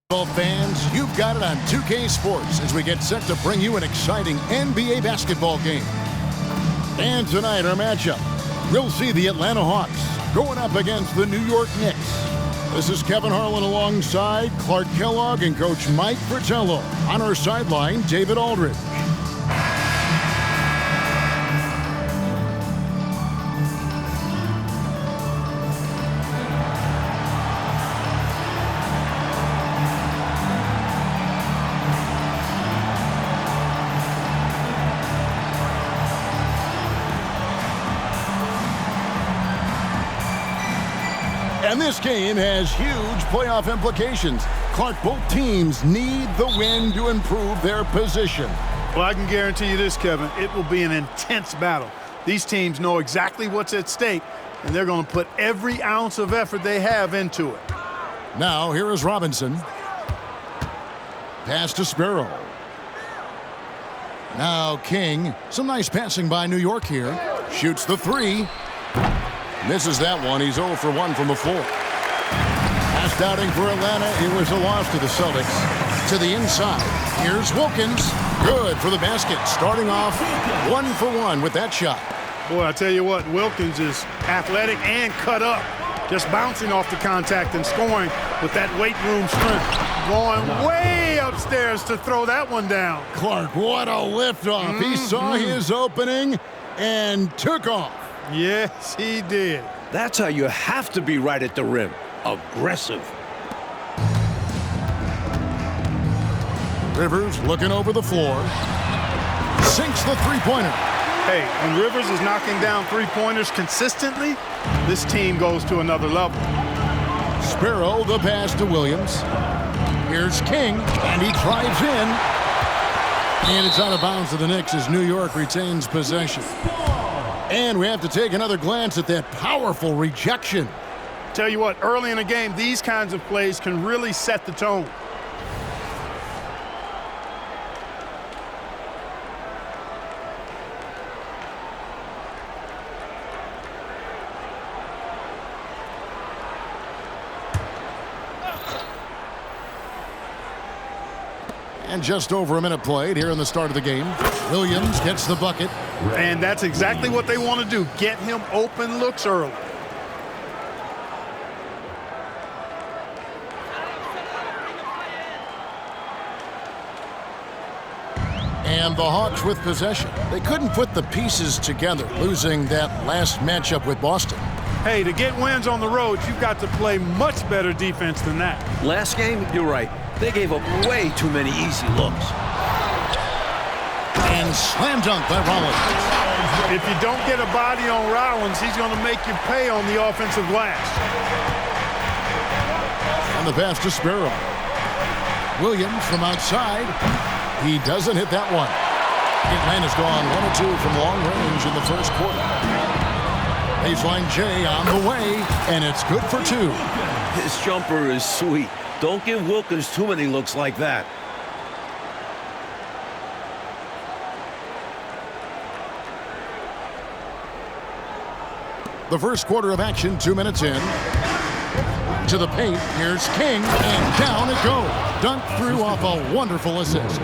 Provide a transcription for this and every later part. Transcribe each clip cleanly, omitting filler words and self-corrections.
Fans, you've got it on 2K Sports as we get set to bring you an exciting NBA basketball game. And tonight, our matchup, we'll see the Atlanta Hawks going up against the New York Knicks. This is Kevin Harlan alongside Clark Kellogg and Coach Mike Fratello. On our sideline, David Aldridge. And this game has huge playoff implications. Clark, both teams need the win to improve their position. Well, I can guarantee you this, Kevin. It will be an intense battle. These teams know exactly what's at stake, and they're going to put every ounce of effort they have into it. Now, here is Robinson. Pass to Sparrow. Now, King. Some nice passing by New York here. Shoots the three. Misses that one. He's 0 for 1 from the floor. Last outing for Atlanta, it was a loss to the Celtics. To the inside. Here's Wilkins. Good for the basket. Starting off 1 for 1 with that shot. Boy, I tell you what, Wilkins is athletic and cut up. Just bouncing off the contact and scoring with that weight room strength. Going way upstairs to throw that one down. Clark, what a liftoff. He saw his opening and took off. Yes, he did. That's how you have to be right at the rim. Aggressive. Rivers looking over the floor. Sinks the three-pointer. Hey, when Rivers is knocking down three-pointers consistently, this team goes to another level. Sparrow, the pass to Williams. Here's King, and he drives in. And it's out of bounds to the Knicks as New York retains possession. And we have to take another glance at that powerful rejection. Tell you what, early in the game, these kinds of plays can really set the tone. And just over a minute played here in the start of the game. Williams gets the bucket. And that's exactly what they want to do. Get him open looks early. And the Hawks with possession. They couldn't put the pieces together, losing that last matchup with Boston. Hey, to get wins on the road, you've got to play much better defense than that. Last game, you're right. They gave up way too many easy looks. And slam dunk by Rollins. If you don't get a body on Rollins, he's going to make you pay on the offensive glass. And the pass to Sparrow. Williams from outside. He doesn't hit that one. Atlanta's gone 1 or 2 from long range in the first quarter. Baseline J on the way, and it's good for 2. His jumper is sweet. Don't give Wilkins too many looks like that. The first quarter of action, 2 minutes in. To the paint, here's King, and down it goes. Dunked through off a wonderful assist.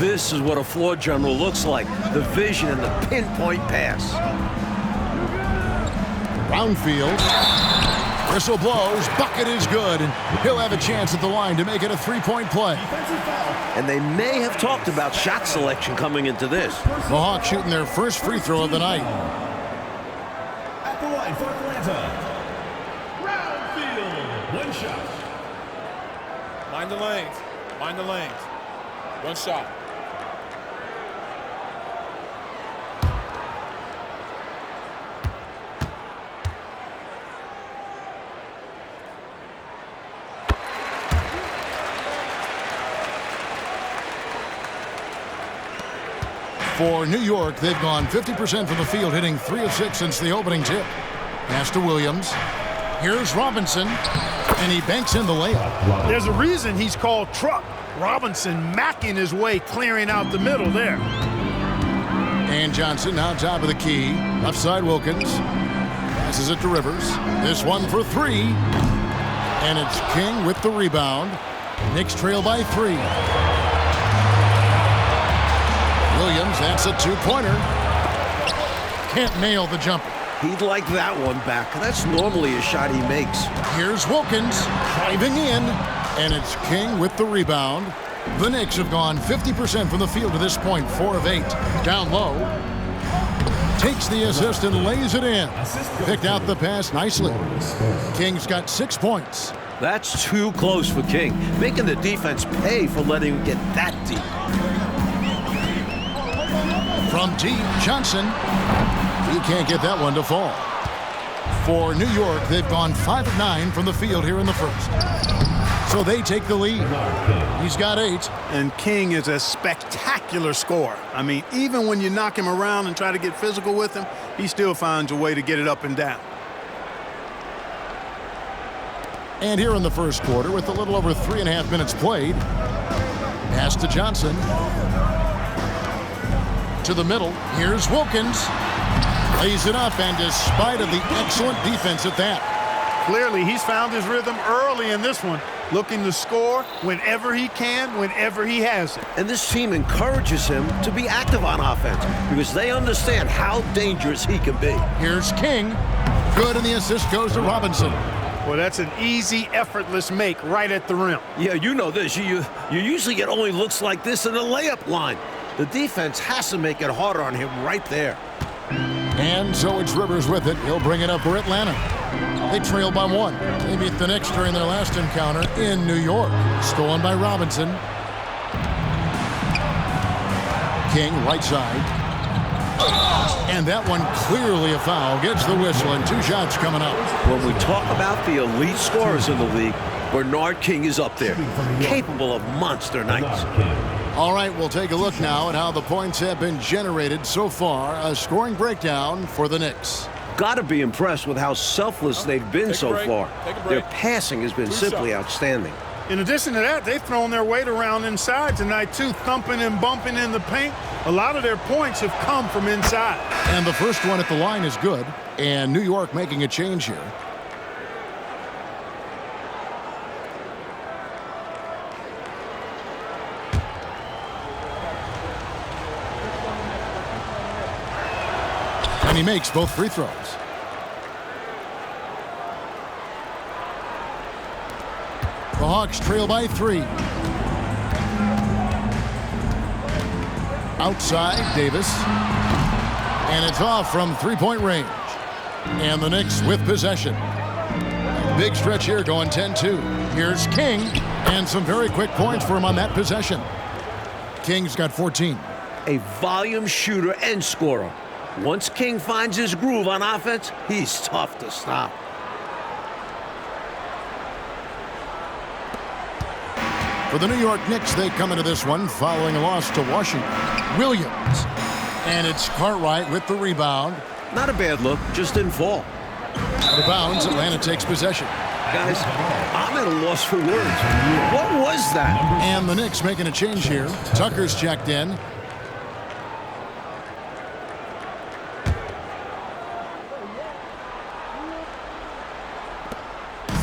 This is what a floor general looks like. The vision and the pinpoint pass. Brownfield. Whistle blows. Bucket is good, and he'll have a chance at the line to make it a three-point play. And they may have talked about shot selection coming into this. The Hawks shooting their first free throw of the night. At the line for Atlanta. Brownfield. One shot. Mind the lanes. Mind the lanes. One shot. For New York, they've gone 50% from the field, hitting 3 of 6 since the opening tip. Pass to Williams. Here's Robinson, and he banks in the layup. There's a reason he's called Truck. Robinson macking his way, clearing out the middle there. And Johnson now top of the key. Left side Wilkins. Passes it to Rivers. This one for 3. And it's King with the rebound. Knicks trail by 3. Williams, that's a two-pointer. Can't nail the jumper. He'd like that one back. That's normally a shot he makes. Here's Wilkins driving in, and it's King with the rebound. The Knicks have gone 50% from the field to this point, 4 of 8. Down low. Takes the assist and lays it in. Picked out the pass nicely. King's got 6 points. That's too close for King, making the defense pay for letting him get that deep. From deep, Johnson. He can't get that one to fall. For New York, they've gone 5 of 9 from the field here in the first. So they take the lead. He's got 8. And King is a spectacular scorer. I mean, even when you knock him around and try to get physical with him, he still finds a way to get it up and down. And here in the first quarter, with a little over 3.5 minutes played, pass to Johnson. To the middle, here's Wilkins. Lays it up, and despite of the excellent defense at that. Clearly, he's found his rhythm early in this one, looking to score whenever he can, whenever he has it. And this team encourages him to be active on offense because they understand how dangerous he can be. Here's King. Good, and the assist goes to Robinson. Well, that's an easy, effortless make right at the rim. Yeah, you know this. You usually get only looks like this in the layup line. The defense has to make it harder on him right there. And so it's Rivers with it. He'll bring it up for Atlanta. They trail by 1. They beat the Knicks during their last encounter in New York. Stolen by Robinson. King, right side. And that one clearly a foul. Gets the whistle, and 2 shots coming up. When we talk about the elite scorers in the league, Bernard King is up there, capable of monster nights. All right, we'll take a look now at how the points have been generated so far. A scoring breakdown for the Knicks. Got to be impressed with how selfless they've been so far. Their passing has been simply outstanding. In addition to that, they've thrown their weight around inside tonight, too, thumping and bumping in the paint. A lot of their points have come from inside. And the first one at the line is good, and New York making a change here. And he makes both free throws. The Hawks trail by 3. Outside, Davis. And it's off from three-point range. And the Knicks with possession. Big stretch here going 10-2. Here's King. And some very quick points for him on that possession. King's got 14. A volume shooter and scorer. Once King finds his groove on offense, he's tough to stop. For the New York Knicks, they come into this one following a loss to Washington. Williams. And it's Cartwright with the rebound. Not a bad look, just didn't fall. Out of bounds, Atlanta takes possession. Guys, I'm at a loss for words. What was that? And the Knicks making a change here. Tucker's checked in.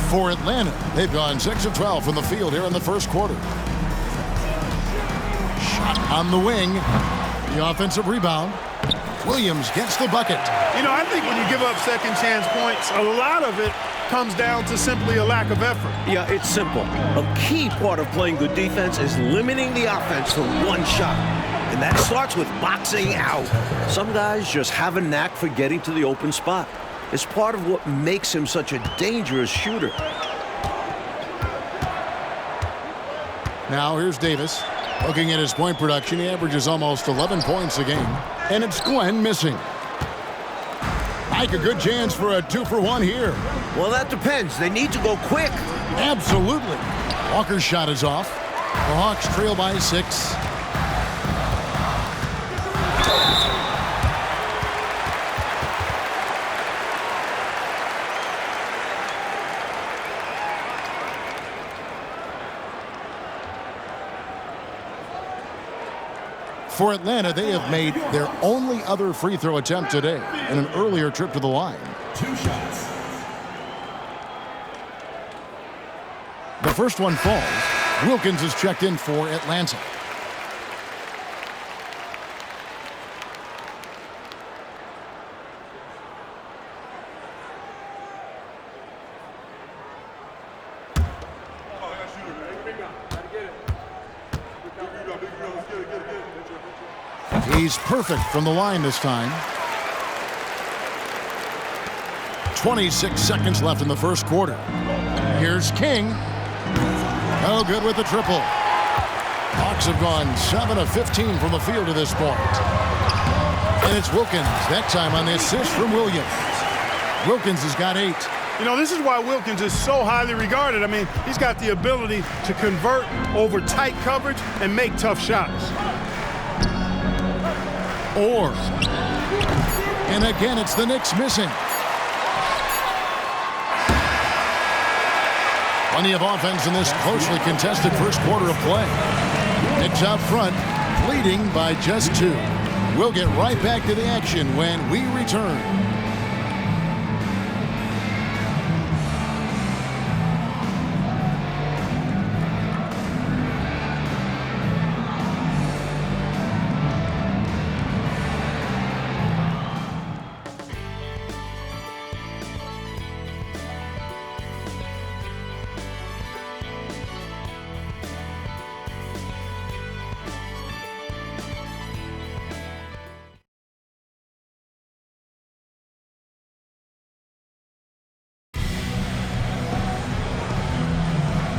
For Atlanta, they've gone 6 of 12 from the field here in the first quarter. Shot on the wing. The offensive rebound. Williams gets the bucket. You know, I think when you give up second chance points, a lot of it comes down to simply a lack of effort. Yeah, it's simple. A key part of playing good defense is limiting the offense to one shot. And that starts with boxing out. Some guys just have a knack for getting to the open spot. It's part of what makes him such a dangerous shooter. Now here's Davis. Looking at his point production, he averages almost 11 points a game. And it's Glenn missing. Like a good chance for a 2-for-1 here. Well, that depends. They need to go quick. Absolutely. Walker's shot is off. The Hawks trail by 6. For Atlanta, they have made their only other free throw attempt today in an earlier trip to the line. 2 shots. The first one falls. Wilkins is checked in for Atlanta. He's perfect from the line this time. 26 seconds left in the first quarter. Here's King. Oh, good with the triple. Hawks have gone 7 of 15 from the field to this point. And it's Wilkins, that time on the assist from Williams. Wilkins has got 8. You know, this is why Wilkins is so highly regarded. I mean, he's got the ability to convert over tight coverage and make tough shots. And again, it's the Knicks missing. Plenty of offense in this closely contested first quarter of play. Knicks out front, leading by just 2. We'll get right back to the action when we return.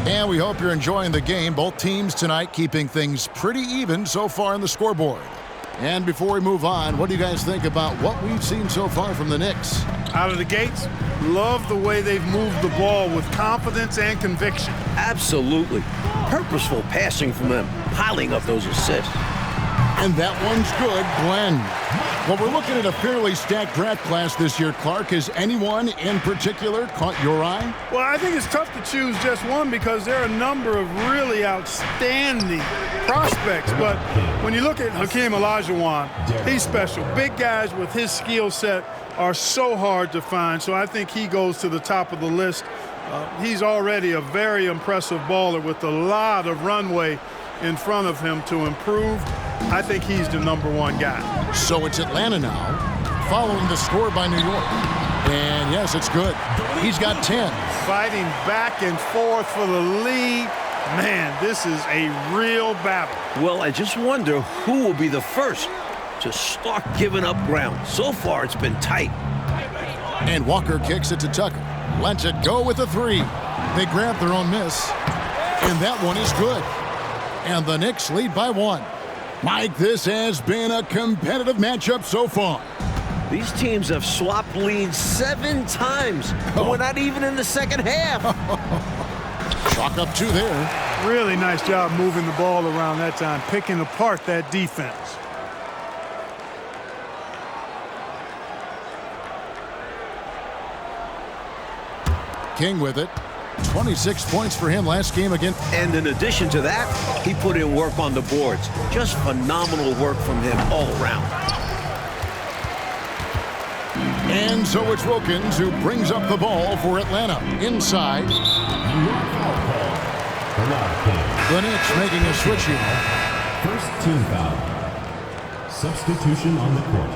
And we hope you're enjoying the game. Both teams tonight keeping things pretty even so far in the scoreboard. And before we move on, what do you guys think about what we've seen so far from the Knicks? Out of the gates, love the way they've moved the ball with confidence and conviction. Absolutely. Purposeful passing from them, piling up those assists. And that one's good, Glenn. Well, we're looking at a fairly stacked draft class this year, Clark. Has anyone in particular caught your eye? Well, I think it's tough to choose just one because there are a number of really outstanding prospects. But when you look at Hakeem Olajuwon, he's special. Big guys with his skill set are so hard to find. So I think he goes to the top of the list. He's already a very impressive baller with a lot of runway in front of him to improve. I think he's the #1 guy. So it's Atlanta now, following the score by New York. And yes, it's good. He's got 10. Fighting back and forth for the lead. Man, this is a real battle. Well, I just wonder who will be the first to start giving up ground. So far, it's been tight. And Walker kicks it to Tucker. Lets it go with a 3. They grab their own miss. And that one is good. And the Knicks lead by 1. Mike, this has been a competitive matchup so far. These teams have swapped leads 7 times, but we're not even in the second half. Chalk up 2 there. Really nice job moving the ball around that time, picking apart that defense. King with it. 26 points for him last game again. And in addition to that, he put in work on the boards. Just phenomenal work from him all around. And so it's Wilkins who brings up the ball for Atlanta. Inside. The Knicks making a switch here. First team foul. Substitution on the court.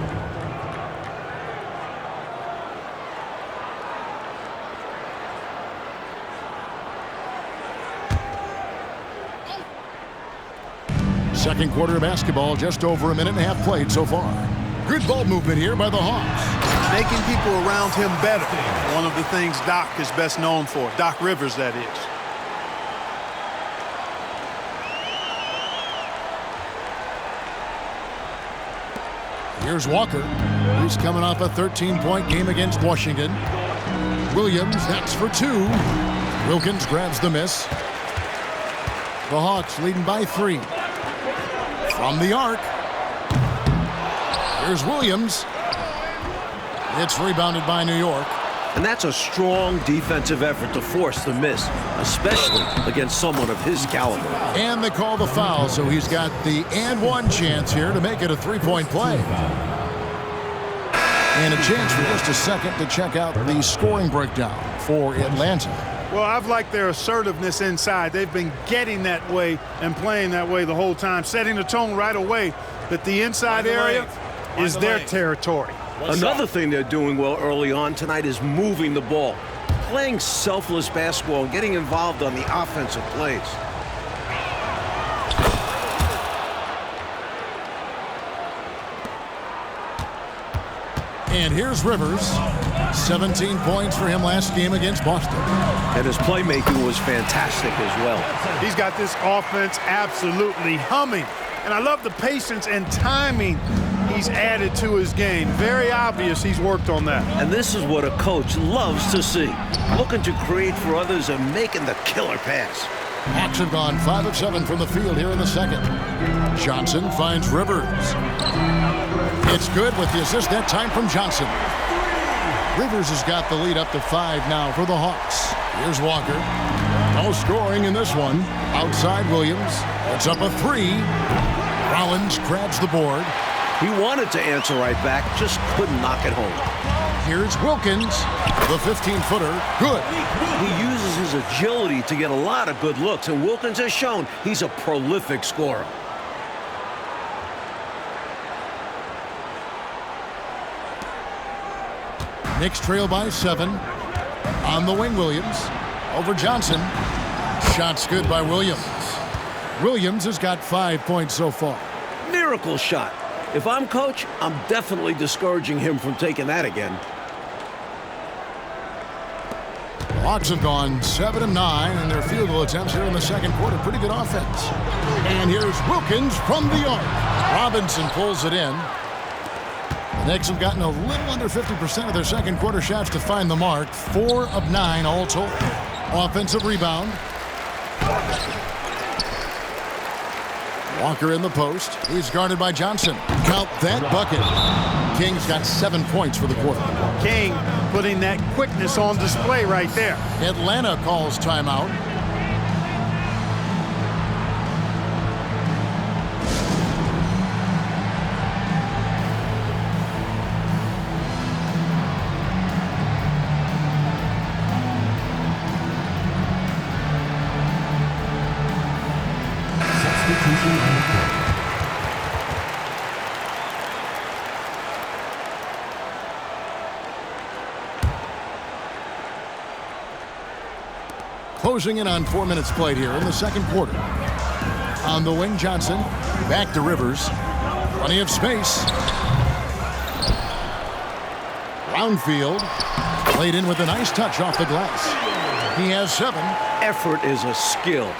Second quarter of basketball, just over a minute and a half played so far. Good ball movement here by the Hawks. Making people around him better. One of the things Doc is best known for. Doc Rivers, that is. Here's Walker. He's coming off a 13-point game against Washington. Williams, that's for 2. Wilkins grabs the miss. The Hawks leading by 3. From the arc. Here's Williams. It's rebounded by New York. And that's a strong defensive effort to force the miss, especially against someone of his caliber. And they call the foul, so he's got the and-one chance here to make it a 3-point play. And a chance for just a second to check out the scoring breakdown for Atlanta. Well, I've liked their assertiveness inside. They've been getting that way and playing that way the whole time, setting the tone right away that the inside area is their territory. Another thing they're doing well early on tonight is moving the ball, playing selfless basketball, and getting involved on the offensive plays. And here's Rivers. 17 points for him last game against Boston. And his playmaking was fantastic as well. He's got this offense absolutely humming. And I love the patience and timing he's added to his game. Very obvious he's worked on that. And this is what a coach loves to see. Looking to create for others and making the killer pass. Hawks have gone 5 of 7 from the field here in the second. Johnson finds Rivers. It's good with the assist that time from Johnson. Rivers has got the lead up to 5 now for the Hawks. Here's Walker. No scoring in this one. Outside Williams. It's up a 3. Rollins grabs the board. He wanted to answer right back, just couldn't knock it home. Here's Wilkins. The 15-footer. Good. He uses his agility to get a lot of good looks, and Wilkins has shown he's a prolific scorer. Knicks trail by 7. On the wing, Williams. Over Johnson. Shot's good by Williams. Williams has got 5 points so far. Miracle shot. If I'm coach, I'm definitely discouraging him from taking that again. The Hawks have gone 7 of 9 in their field goal attempts here in the second quarter. Pretty good offense. And here's Wilkins from the arc. Robinson pulls it in. The Knicks have gotten a little under 50% of their second quarter shots to find the mark. 4 of 9 all total. Offensive rebound. Walker in the post. He's guarded by Johnson. Count that bucket. King's got 7 points for the quarter. King putting that quickness on display right there. Atlanta calls timeout. Closing in on 4 minutes played here in the second quarter. On the wing, Johnson. Back to Rivers. Plenty of space. Roundfield. Played in with a nice touch off the glass. He has 7. Effort is a skill,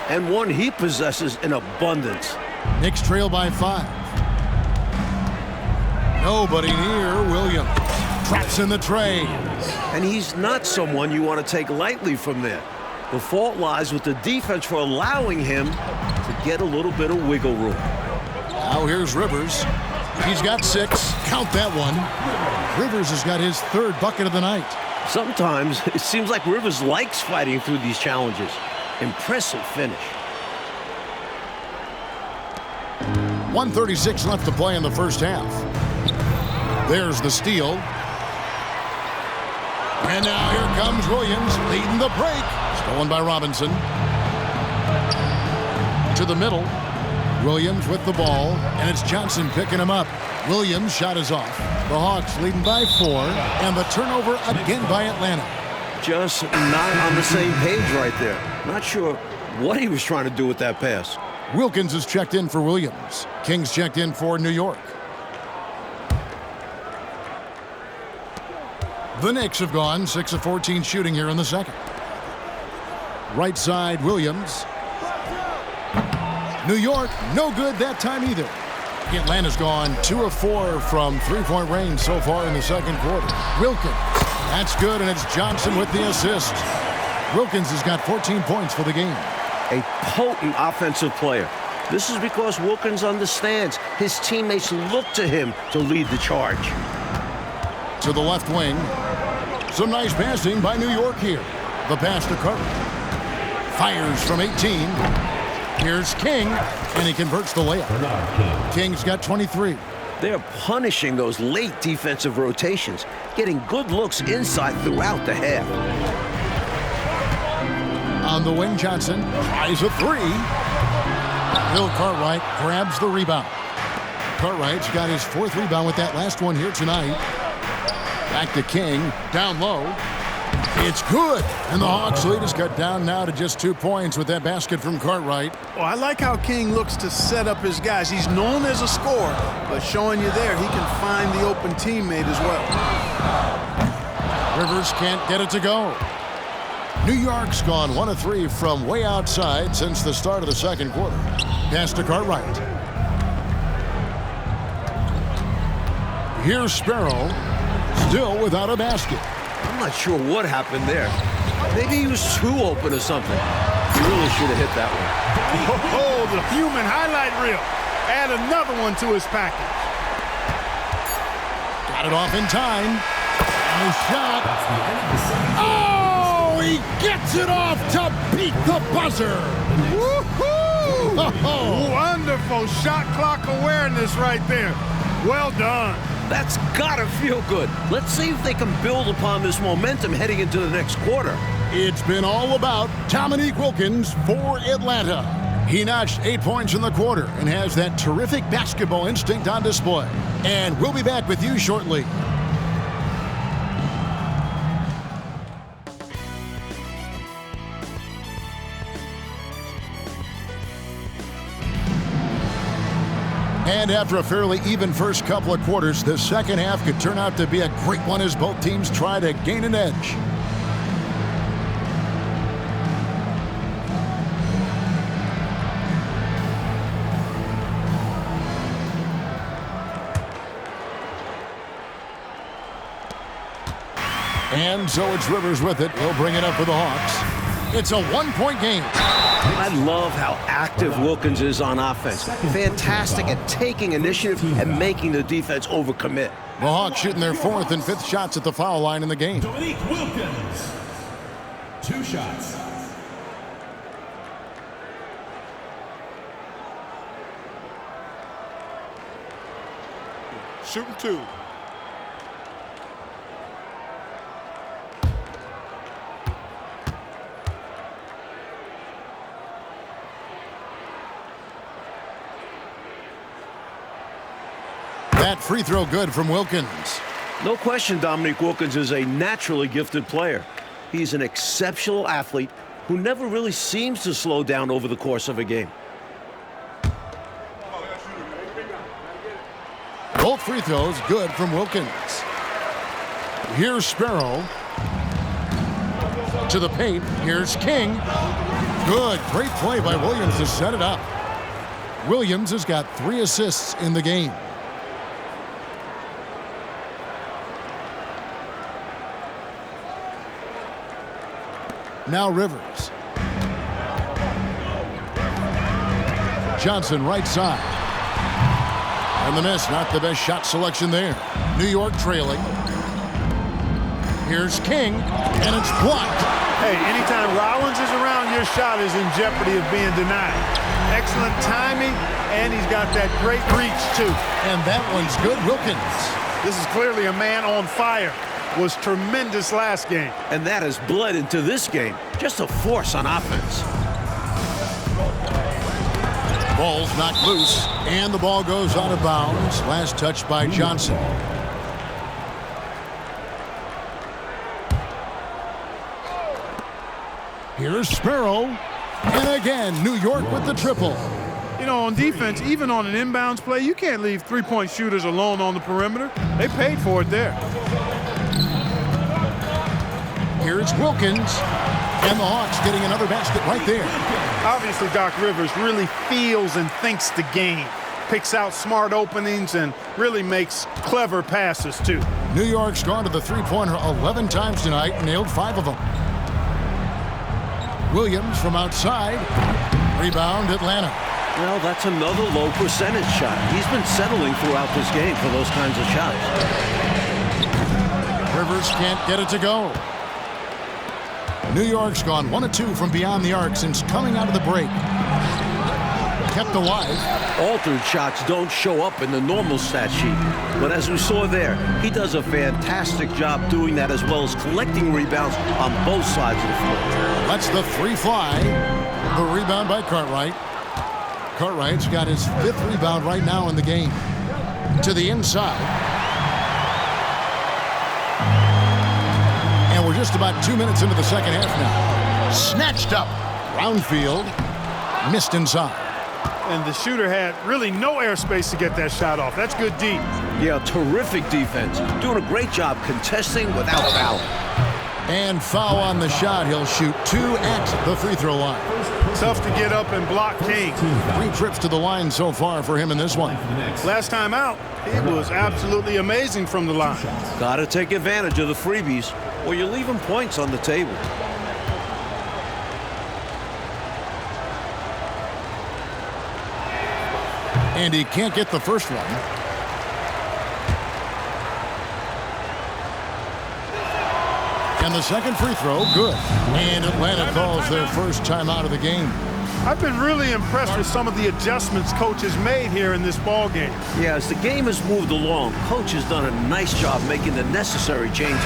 and one he possesses in abundance. Knicks trail by 5. Nobody near Williams. Traps in the tray. And he's not someone you want to take lightly from there. The fault lies with the defense for allowing him to get a little bit of wiggle room. Now here's Rivers. He's got 6. Count that one. Rivers has got his 3rd bucket of the night. Sometimes it seems like Rivers likes fighting through these challenges. Impressive finish. 1:36 left to play in the first half. There's the steal. And now here comes Williams leading the break. Stolen by Robinson. To the middle. Williams with the ball, and it's Johnson picking him up. Williams' shot is off. The Hawks leading by 4, and the turnover again by Atlanta. Just not on the same page right there. Not sure what he was trying to do with that pass. Wilkins is checked in for Williams. Kings checked in for New York. The Knicks have gone 6 of 14 shooting here in the second. Right side, Williams. New York, no good that time either. Atlanta's gone 2 of 4 from three-point range so far in the second quarter. Wilkins, that's good, and it's Johnson with the assist. Wilkins has got 14 points for the game. A potent offensive player. This is because Wilkins understands his teammates look to him to lead the charge. To the left wing. Some nice passing by New York here. The pass to Carter. Fires from 18. Here's King, and he converts the layup. King's got 23. They're punishing those late defensive rotations, getting good looks inside throughout the half. On the wing, Johnson tries a three. Bill Cartwright grabs the rebound. Cartwright's got his 4th rebound with that last one here tonight. Back to King, down low. It's good, and the Hawks lead is cut down now to just 2 points with that basket from Cartwright. Well, I like how King looks to set up his guys. He's known as a scorer, but showing you there, he can find the open teammate as well. Rivers can't get it to go. New York's gone 1 of 3 from way outside since the start of the second quarter. Pass to Cartwright. Here's Sparrow, still without a basket. I'm not sure what happened there. Maybe he was too open or something. He really should have hit that one. Oh, the human highlight reel. Add another one to his package. Got it off in time. And the shot. Oh, he gets it off to beat the buzzer. Woohoo! Oh. Wonderful shot clock awareness right there. Well done. That's gotta feel good. Let's see if they can build upon this momentum heading into the next quarter. It's been all about Dominique Wilkins for Atlanta. He notched 8 points in the quarter and has that terrific basketball instinct on display. And we'll be back with you shortly. And after a fairly even first couple of quarters, the second half could turn out to be a great one as both teams try to gain an edge. And so it's Rivers with it. He'll bring it up for the Hawks. It's a 1-point game. I love how active Wilkins is on offense. Fantastic at taking initiative and making the defense overcommit. The Hawks shooting their 4th and 5th shots at the foul line in the game. Dominique Wilkins. 2 shots. Shooting 2. That free throw good from Wilkins. No question Dominique Wilkins is a naturally gifted player. He's an exceptional athlete who never really seems to slow down over the course of a game. Both free throws good from Wilkins. Here's Sparrow. To the paint. Here's King. Good. Great play by Williams to set it up. Williams has got 3 assists in the game. Now Rivers. Johnson right side. And the miss, not the best shot selection there. New York trailing. Here's King, and it's blocked. Hey, anytime Rollins is around, your shot is in jeopardy of being denied. Excellent timing, and he's got that great reach, too. And that one's good. Wilkins. This is clearly a man on fire. Was tremendous last game. And that has bled into this game. Just a force on offense. Ball's knocked loose, and the ball goes out of bounds. Last touch by Johnson. Here's Sparrow. And again, New York with the triple. You know, on defense, even on an inbounds play, you can't leave three-point shooters alone on the perimeter. They paid for it there. Here's Wilkins, and the Hawks getting another basket right there. Obviously, Doc Rivers really feels and thinks the game, picks out smart openings, and really makes clever passes, too. New York's gone to the three-pointer 11 times tonight and nailed 5 of them. Williams from outside. Rebound, Atlanta. Well, that's another low percentage shot. He's been settling throughout this game for those kinds of shots. Rivers can't get it to go. New York's gone 1 of 2 from beyond the arc since coming out of the break. kept alive. Altered shots don't show up in the normal stat sheet. But as we saw there, he does a fantastic job doing that as well as collecting rebounds on both sides of the floor. Lets the three fly. The rebound by Cartwright. Cartwright's got his 5th rebound right now in the game. To the inside. And we're just about 2 minutes into the second half now. Snatched up. Roundfield. Missed inside. And the shooter had really no airspace to get that shot off. That's good deep. Yeah, terrific defense. Doing a great job contesting without fouling. And foul on the shot. He'll shoot 2 at the free throw line. Tough to get up and block King. 3 trips to the line so far for him in this one. Last time out, he was absolutely amazing from the line. Got to take advantage of the freebies, or you're leaving points on the table. And he can't get the first one. And the second free throw, good. And Atlanta calls their first time out of the game. I've been really impressed with some of the adjustments Coach has made here in this ball game. Yeah, as the game has moved along, Coach has done a nice job making the necessary changes.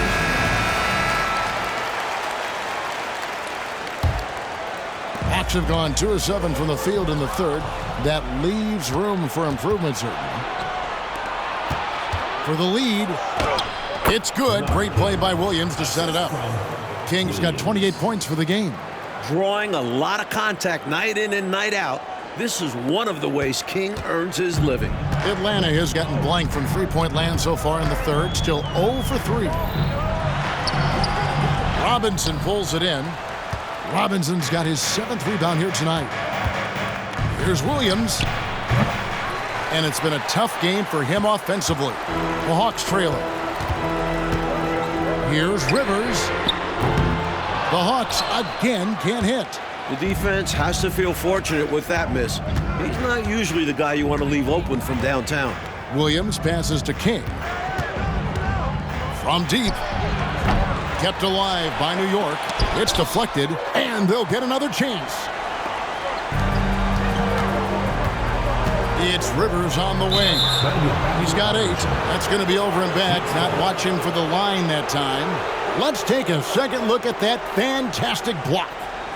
Hawks have gone 2 of 7 from the field in the third. That leaves room for improvement, certainly. For the lead, it's good. Great play by Williams to set it up. King's got 28 points for the game. Drawing a lot of contact night in and night out. This is one of the ways King earns his living. Atlanta has gotten blank from three-point land so far in the third. Still 0 for 3. Robinson pulls it in. Robinson's got his 7th rebound here tonight. Here's Williams. And it's been a tough game for him offensively. The Hawks trailing. Here's Rivers. The Hawks again can't hit. The defense has to feel fortunate with that miss. He's not usually the guy you want to leave open from downtown. Williams passes to King. From deep. Kept alive by New York. It's deflected, and they'll get another chance. It's Rivers on the wing. He's got 8. That's going to be over and back. Not watching for the line that time. Let's take a second look at that fantastic block.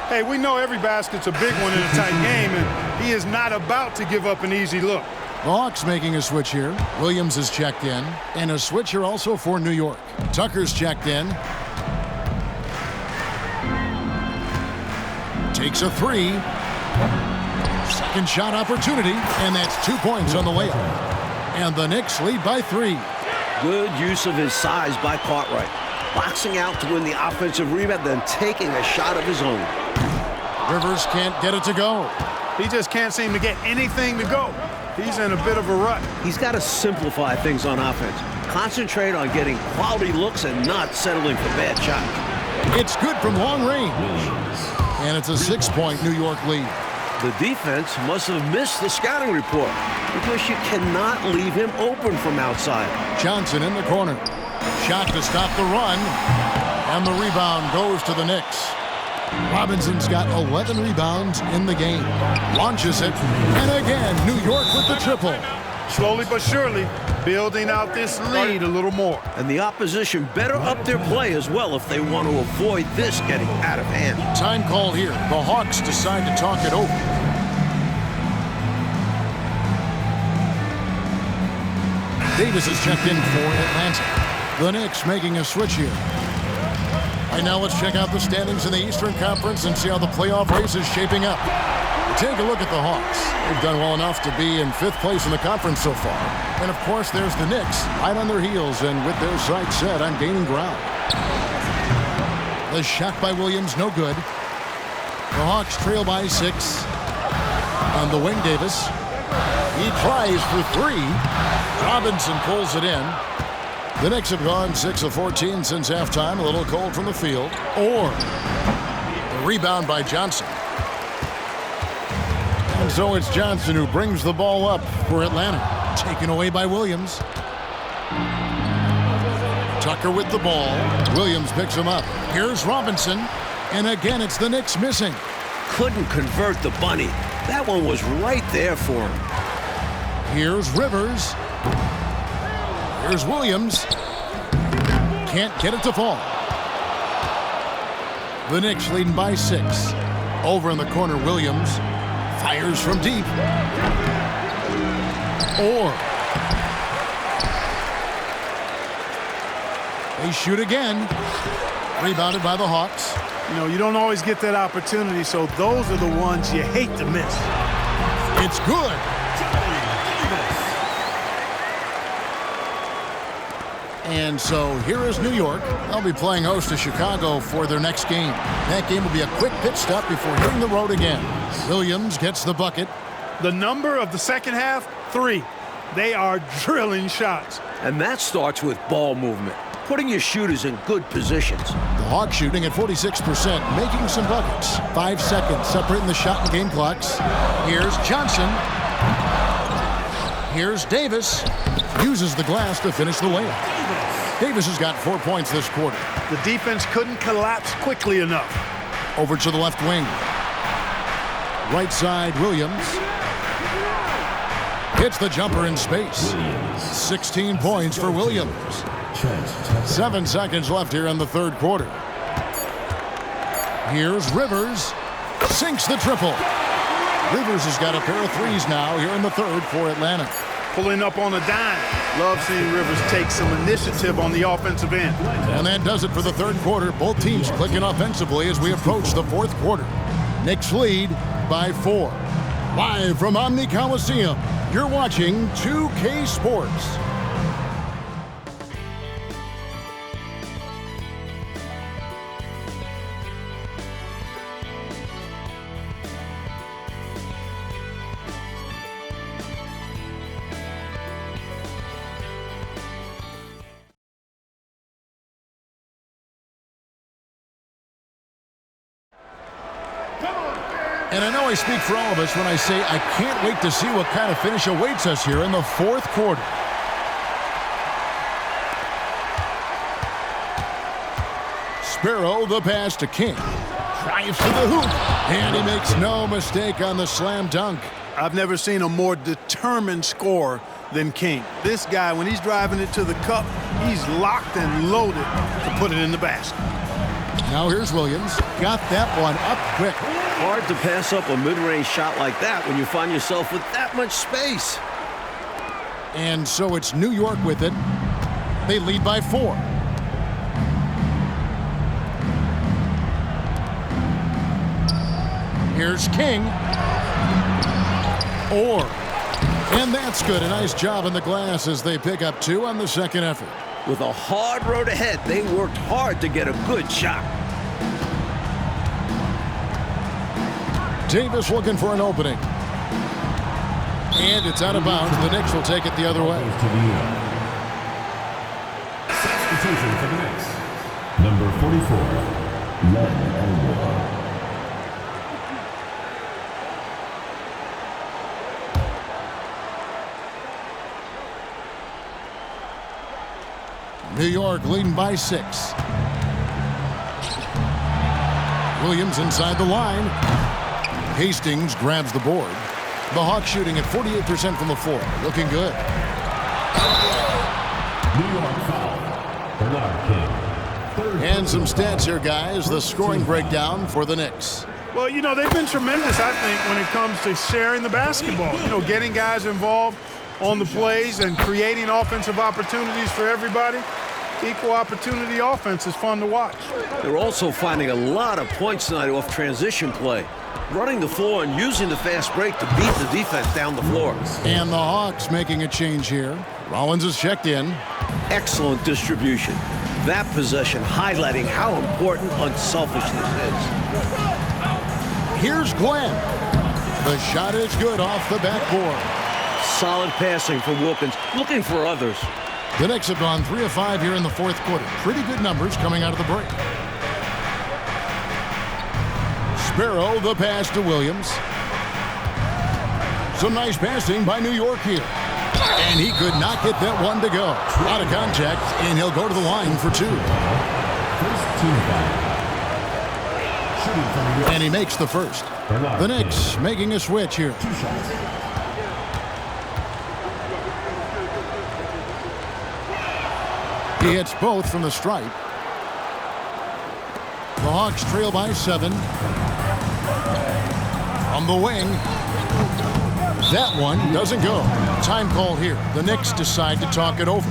Hey, we know every basket's a big one in a tight game, and he is not about to give up an easy look. The Hawks making a switch here. Williams is checked in. And a switch here also for New York. Tucker's checked in. Takes a 3. Second shot opportunity, and that's 2 points on the layup. And the Knicks lead by 3. Good use of his size by Cartwright. Boxing out to win the offensive rebound, then taking a shot of his own. Rivers can't get it to go. He just can't seem to get anything to go. He's in a bit of a rut. He's got to simplify things on offense. Concentrate on getting quality looks and not settling for bad shots. It's good from long range. And it's a 6-point New York lead. The defense must have missed the scouting report because you cannot leave him open from outside. Johnson in the corner. Shot to stop the run. And the rebound goes to the Knicks. Robinson's got 11 rebounds in the game. Launches it. And again, New York with the triple. Slowly but surely, building out this lead a little more. And the opposition better up their play as well if they want to avoid this getting out of hand. Time called here. The Hawks decide to talk it over. Davis is checked in for Atlanta. The Knicks making a switch here. And now let's check out the standings in the Eastern Conference and see how the playoff race is shaping up. Take a look at the Hawks. They've done well enough to be in 5th place in the conference so far. And of course, there's the Knicks right on their heels and with their sights set on gaining ground. The shot by Williams, no good. The Hawks trail by 6. On the wing, Davis. He tries for 3. Robinson pulls it in. The Knicks have gone 6 of 14 since halftime. A little cold from the field. Or a rebound by Johnson. And so it's Johnson who brings the ball up for Atlanta. Taken away by Williams. Tucker with the ball. Williams picks him up. Here's Robinson. And again, it's the Knicks missing. couldn't convert the bunny. That one was right there for him. Here's Rivers. Here's Williams. Can't get it to fall. The Knicks leading by 6. Over in the corner, Williams fires from deep. They shoot again. Rebounded by the Hawks. You know, you don't always get that opportunity, so those are the ones you hate to miss. It's good. And so here is New York. They'll be playing host to Chicago for their next game. That game will be a quick pit stop before hitting the road again. Williams gets the bucket. The number of the second half, 3. They are drilling shots. And that starts with ball movement, putting your shooters in good positions. The Hawks shooting at 46%, making some buckets. 5 seconds separating the shot and game clocks. Here's Johnson. Here's Davis. Uses the glass to finish the layup. Davis has got 4 points this quarter. The defense couldn't collapse quickly enough. Over to the left wing. Right side, Williams. Hits the jumper in space. 16 points for Williams. 7 seconds left here in the third quarter. Here's Rivers. Sinks the triple. Rivers has got a pair of threes now here in the third for Atlanta. Pulling up on a dime. Love seeing Rivers take some initiative on the offensive end. And that does it for the third quarter. Both teams clicking offensively as we approach the fourth quarter. Knicks lead by 4. Live from Omni Coliseum, you're watching 2K Sports. And I know I speak for all of us when I say I can't wait to see what kind of finish awaits us here in the fourth quarter. Sparrow, the pass to King. Drives to the hoop. And he makes no mistake on the slam dunk. I've never seen a more determined scorer than King. This guy, when he's driving it to the cup, he's locked and loaded to put it in the basket. Now here's Williams. Got that one up quick. Hard to pass up a mid-range shot like that when you find yourself with that much space. And so it's New York with it. They lead by 4. Here's King. And that's good. A nice job in the glass as they pick up 2 on the second effort. With a hard road ahead, they worked hard to get a good shot. Davis looking for an opening. And it's out of bounds. The Knicks will take it the other way. Substitution for the Knicks. Number 44, Len Elmore. New York leading by 6. Williams inside the line. Hastings grabs the board. The Hawks shooting at 48% from the floor. Looking good. New York foul. Bernard King. And some stats here, guys. The scoring breakdown for the Knicks. Well, you know, they've been tremendous, I think, when it comes to sharing the basketball. You know, getting guys involved on the plays and creating offensive opportunities for everybody. Equal opportunity offense is fun to watch. They're also finding a lot of points tonight off transition play. Running the floor and using the fast break to beat the defense down the floor. And the Hawks making a change here. Rollins is checked in. Excellent distribution. That possession highlighting how important unselfishness is. Here's Glenn. The shot is good off the backboard. Solid passing from Wilkins, looking for others. The Knicks have gone 3 of 5 here in the fourth quarter. Pretty good numbers coming out of the break. Sparrow, the pass to Williams. Some nice passing by New York here. And he could not get that one to go. Out of contact, and he'll go to the line for 2. First team foul. Shooting from New York. And he makes the first. The Knicks making a switch here. 2 shots. He hits both from the stripe. The Hawks trail by 7. From the wing. That one doesn't go. Time call here. The Knicks decide to talk it over.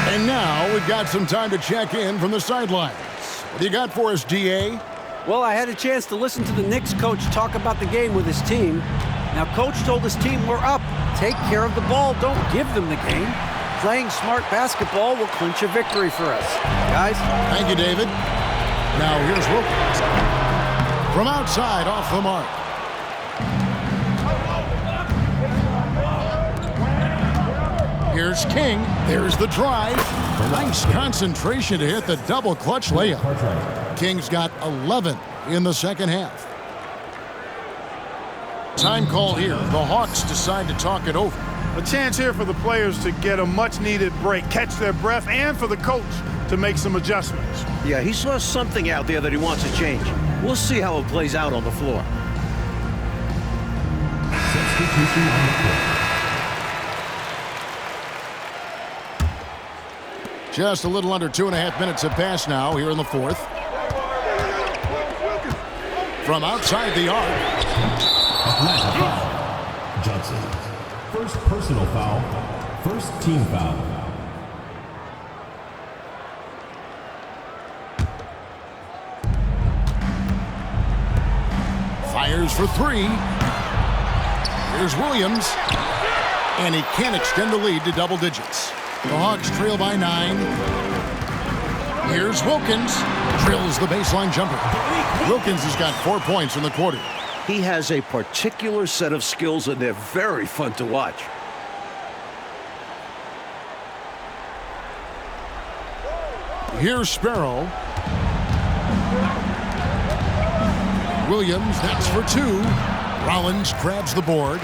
And now we've got some time to check in from the sidelines. What do you got for us, DA? Well, I had a chance to listen to the Knicks coach talk about the game with his team. Now, coach told his team, we're up. Take care of the ball. Don't give them the game. Playing smart basketball will clinch a victory for us. Guys? Thank you, David. Now here's Wilkins. From outside, off the mark. Here's King. There's the drive. Nice concentration to hit the double clutch layup. King's got 11 in the second half. Time call here. The Hawks decide to talk it over. A chance here for the players to get a much-needed break, catch their breath, and for the coach to make some adjustments. Yeah, he saw something out there that he wants to change. We'll see how it plays out on the floor. Substitution on the court. Just a little under 2.5 minutes have passed now here in the fourth. From outside the arc. Atlanta foul. Johnson. First personal foul. First team foul. Fires for 3. Here's Williams. And he can't extend the lead to double digits. The Hawks trail by 9. Here's Wilkins. Drills the baseline jumper. Wilkins has got 4 points in the quarter. He has a particular set of skills, and they're very fun to watch. Here's Sparrow. Williams, that's for 2. Rollins grabs the board.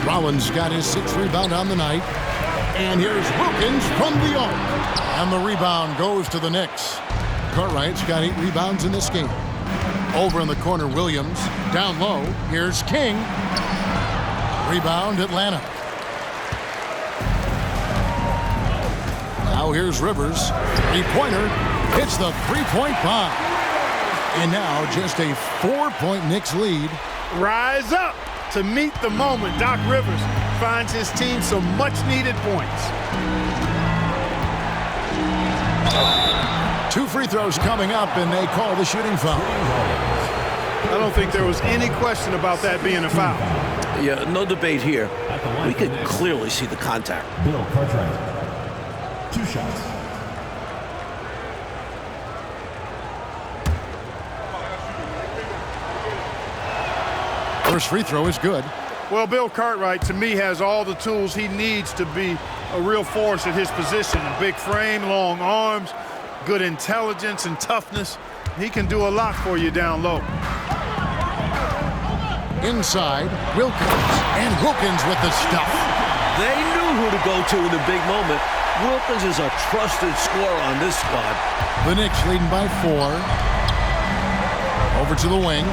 Rollins got his 6th rebound on the night. And here's Wilkins from the arc. And the rebound goes to the Knicks. Cartwright's got 8 rebounds in this game. Over in the corner, Williams. Down low, here's King. Rebound, Atlanta. Now here's Rivers. Three-pointer. Hits the three-point bomb. And now just a 4-point Knicks lead. Rise up to meet the moment. Doc Rivers finds his team some much-needed points. 2 free throws coming up, and they call the shooting foul. I don't think there was any question about that being a foul. Yeah, no debate here. We could clearly see the contact. Bill Cartwright. 2 shots. First free throw is good. Well, Bill Cartwright, to me, has all the tools he needs to be a real force at his position. A big frame, long arms, good intelligence and toughness. He can do a lot for you down low. Inside, Wilkins. And Wilkins with the stuff. They knew who to go to in the big moment. Wilkins is a trusted scorer on this squad. The Knicks leading by 4. Over to the wing.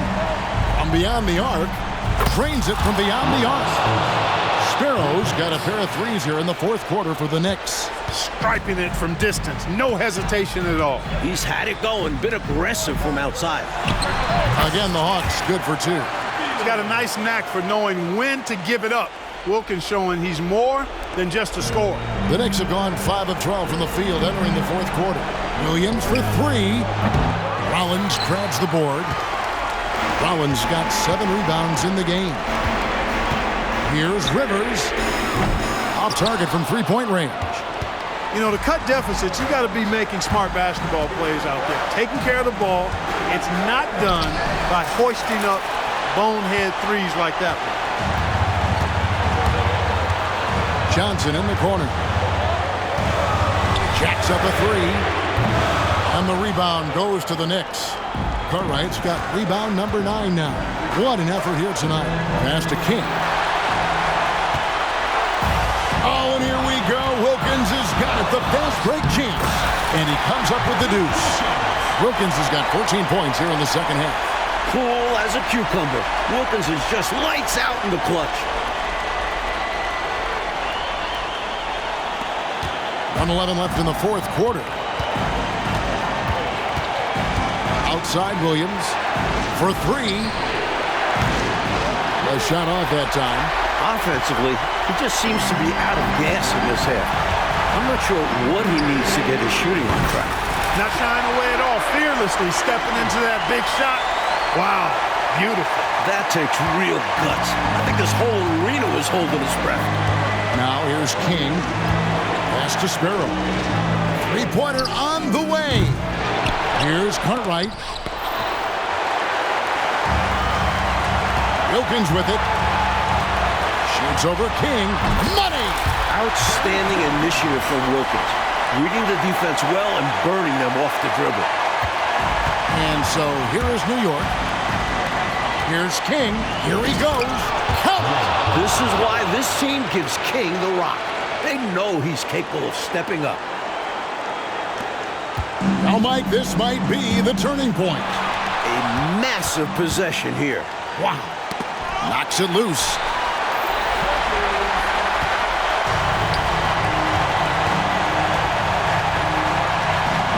From beyond the arc. Drains it from beyond the arc. Sparrow's got a pair of threes here in the fourth quarter for the Knicks. Striping it from distance. No hesitation at all. He's had it going. Been aggressive from outside. Again, the Hawks good for 2. He's got a nice knack for knowing when to give it up. Wilkins showing he's more than just a scorer. The Knicks have gone 5 of 12 from the field entering the fourth quarter. Williams for 3. Rollins grabs the board. Rollins got 7 rebounds in the game. Here's Rivers. Off target from three-point range. You know, to cut deficits, you got to be making smart basketball plays out there. Taking care of the ball. It's not done by hoisting up bonehead threes like that one. Johnson in the corner. Jacks up a 3. And the rebound goes to the Knicks. Cartwright's got rebound number 9 now. What an effort here tonight. Pass to King. Oh, and here we go. Wilkins has got it. The fast break chance. And he comes up with the deuce. Wilkins has got 14 points here in the second half. Cool as a cucumber. Wilkins is just lights out in the clutch. 1:11 left in the fourth quarter. Outside Williams for 3. A shot off that time. Offensively, he just seems to be out of gas in this half. I'm not sure what he needs to get his shooting on track. Not shying away at all. Fearlessly stepping into that big shot. Wow, beautiful. That takes real guts. I think this whole arena was holding its breath. Now here's King. Pass to Sparrow. Three-pointer on the way. Here's Cartwright. Wilkins with it. Shoots over King. Money! Outstanding initiative from Wilkins. Reading the defense well and burning them off the dribble. And so here is New York. Here's King. Here he goes. Count it! This is why this team gives King the rock. They know he's capable of stepping up. Now, Mike, this might be the turning point. A massive possession here. Wow. Knocks it loose.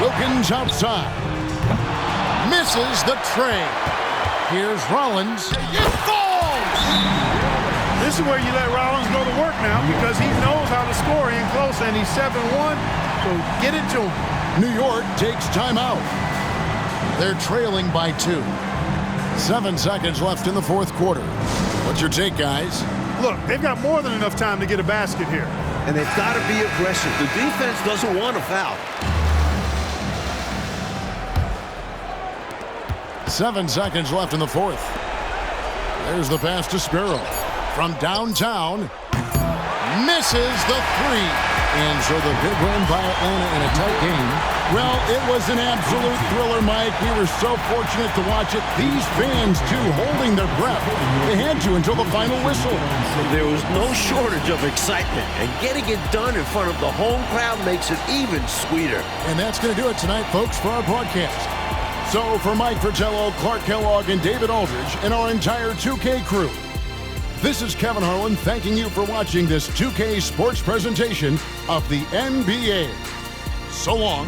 Wilkins outside. Misses the tray. Here's Rollins. It falls! This is where you let Rollins go to work now because he knows how to score in close, and he's 7-1, so get it to him. New York takes timeout. They're trailing by 2. 7 seconds left in the fourth quarter. What's your take, guys? Look, they've got more than enough time to get a basket here. And they've got to be aggressive. The defense doesn't want to foul. 7 seconds left in the fourth. There's the pass to Sparrow. From downtown, misses the 3. And so the big win by Atlanta in a tight game. Well, it was an absolute thriller, Mike. We were so fortunate to watch it. These fans, too, holding their breath. They had to until the final whistle. There was no shortage of excitement, and getting it done in front of the home crowd makes it even sweeter. And that's going to do it tonight, folks, for our broadcast. So for Mike Fratello, Clark Kellogg, and David Aldridge, and our entire 2K crew, this is Kevin Harlan thanking you for watching this 2K sports presentation of the NBA. So long.